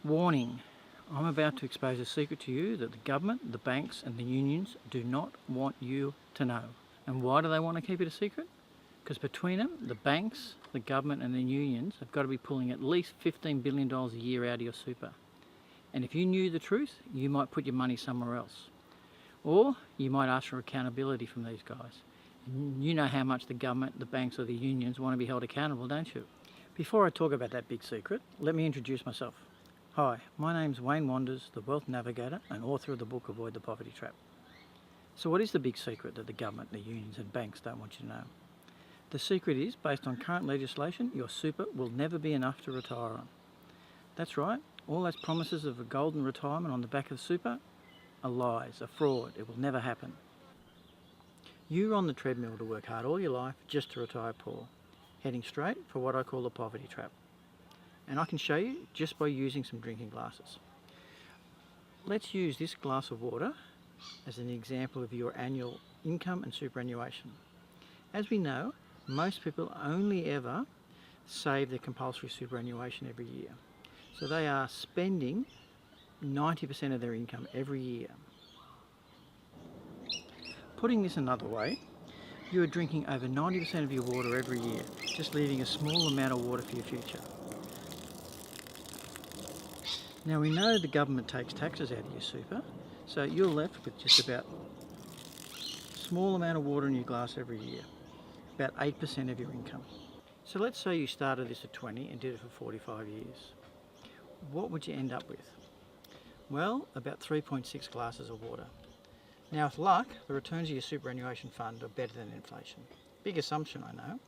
Warning, I'm about to expose a secret to you that the government, the banks and the unions do not want you to know. And why do they want to keep it a secret? Because between them, the banks, the government and the unions have got to be pulling at least $15 billion a year out of your super. And if you knew the truth, you might put your money somewhere else. Or you might ask for accountability from these guys. You know how much the government, the banks or the unions want to be held accountable, don't you? Before I talk about that big secret, let me introduce myself. Hi, my name's Wayne Wanders, the Wealth Navigator and author of the book Avoid the Poverty Trap. So what is the big secret that the government, the unions and banks don't want you to know? The secret is, based on current legislation, your super will never be enough to retire on. That's right, all those promises of a golden retirement on the back of super are lies, are fraud. It will never happen. You're on the treadmill to work hard all your life just to retire poor, heading straight for what I call the poverty trap. And I can show you just by using some drinking glasses. Let's use this glass of water as an example of your annual income and superannuation. As we know, most people only ever save their compulsory superannuation every year. So they are spending 90% of their income every year. Putting this another way, you are drinking over 90% of your water every year, just leaving a small amount of water for your future. Now we know the government takes taxes out of your super, so you're left with just about a small amount of water in your glass every year, about 8% of your income. So let's say you started this at 20 and did it for 45 years. What would you end up with? Well, about 3.6 glasses of water. Now with luck, the returns of your superannuation fund are better than inflation. Big assumption, I know.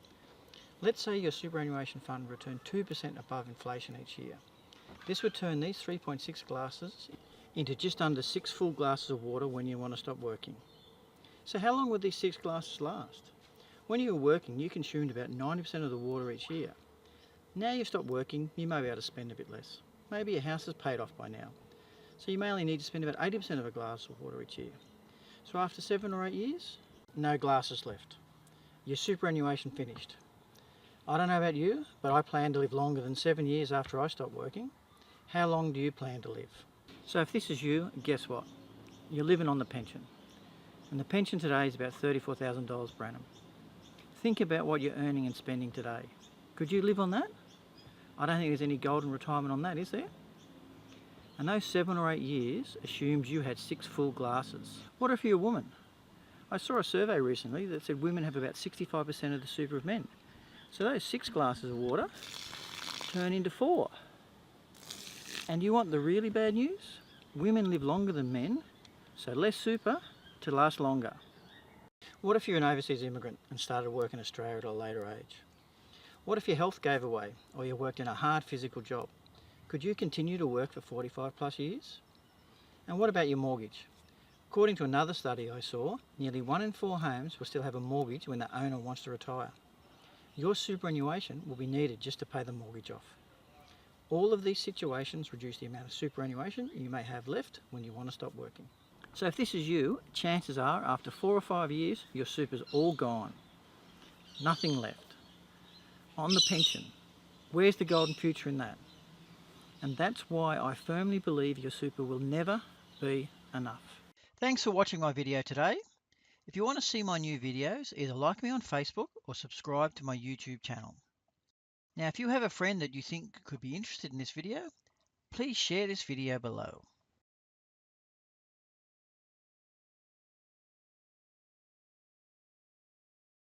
Let's say your superannuation fund returned 2% above inflation each year. This would turn these 3.6 glasses into just under 6 full glasses of water when you want to stop working. So how long would these 6 glasses last? When you were working, you consumed about 90% of the water each year. Now you've stopped working, you may be able to spend a bit less. Maybe your house is paid off by now. So you may only need to spend about 80% of a glass of water each year. So after 7 or 8 years, no glasses left. Your superannuation finished. I don't know about you, but I plan to live longer than 7 years after I stop working. How long do you plan to live? So if this is you, guess what? You're living on the pension. And the pension today is about $34,000 per annum. Think about what you're earning and spending today. Could you live on that? I don't think there's any golden retirement on that, is there? And those 7 or 8 years assumes you had 6 full glasses. What if you're a woman? I saw a survey recently that said women have about 65% of the super of men. So those 6 glasses of water turn into 4. And you want the really bad news? Women live longer than men, so less super to last longer. What if you're an overseas immigrant and started work in Australia at a later age? What if your health gave away, or you worked in a hard physical job? Could you continue to work for 45 plus years? And what about your mortgage? According to another study I saw, nearly 1 in 4 homes will still have a mortgage when the owner wants to retire. Your superannuation will be needed just to pay the mortgage off. All of these situations reduce the amount of superannuation you may have left when you want to stop working. So if this is you, chances are after 4 or 5 years, your super's all gone. Nothing left. On the pension. Where's the golden future in that? And that's why I firmly believe your super will never be enough. Thanks for watching my video today. If you want to see my new videos, either like me on Facebook or subscribe to my YouTube channel. Now, if you have a friend that you think could be interested in this video, please share this video below.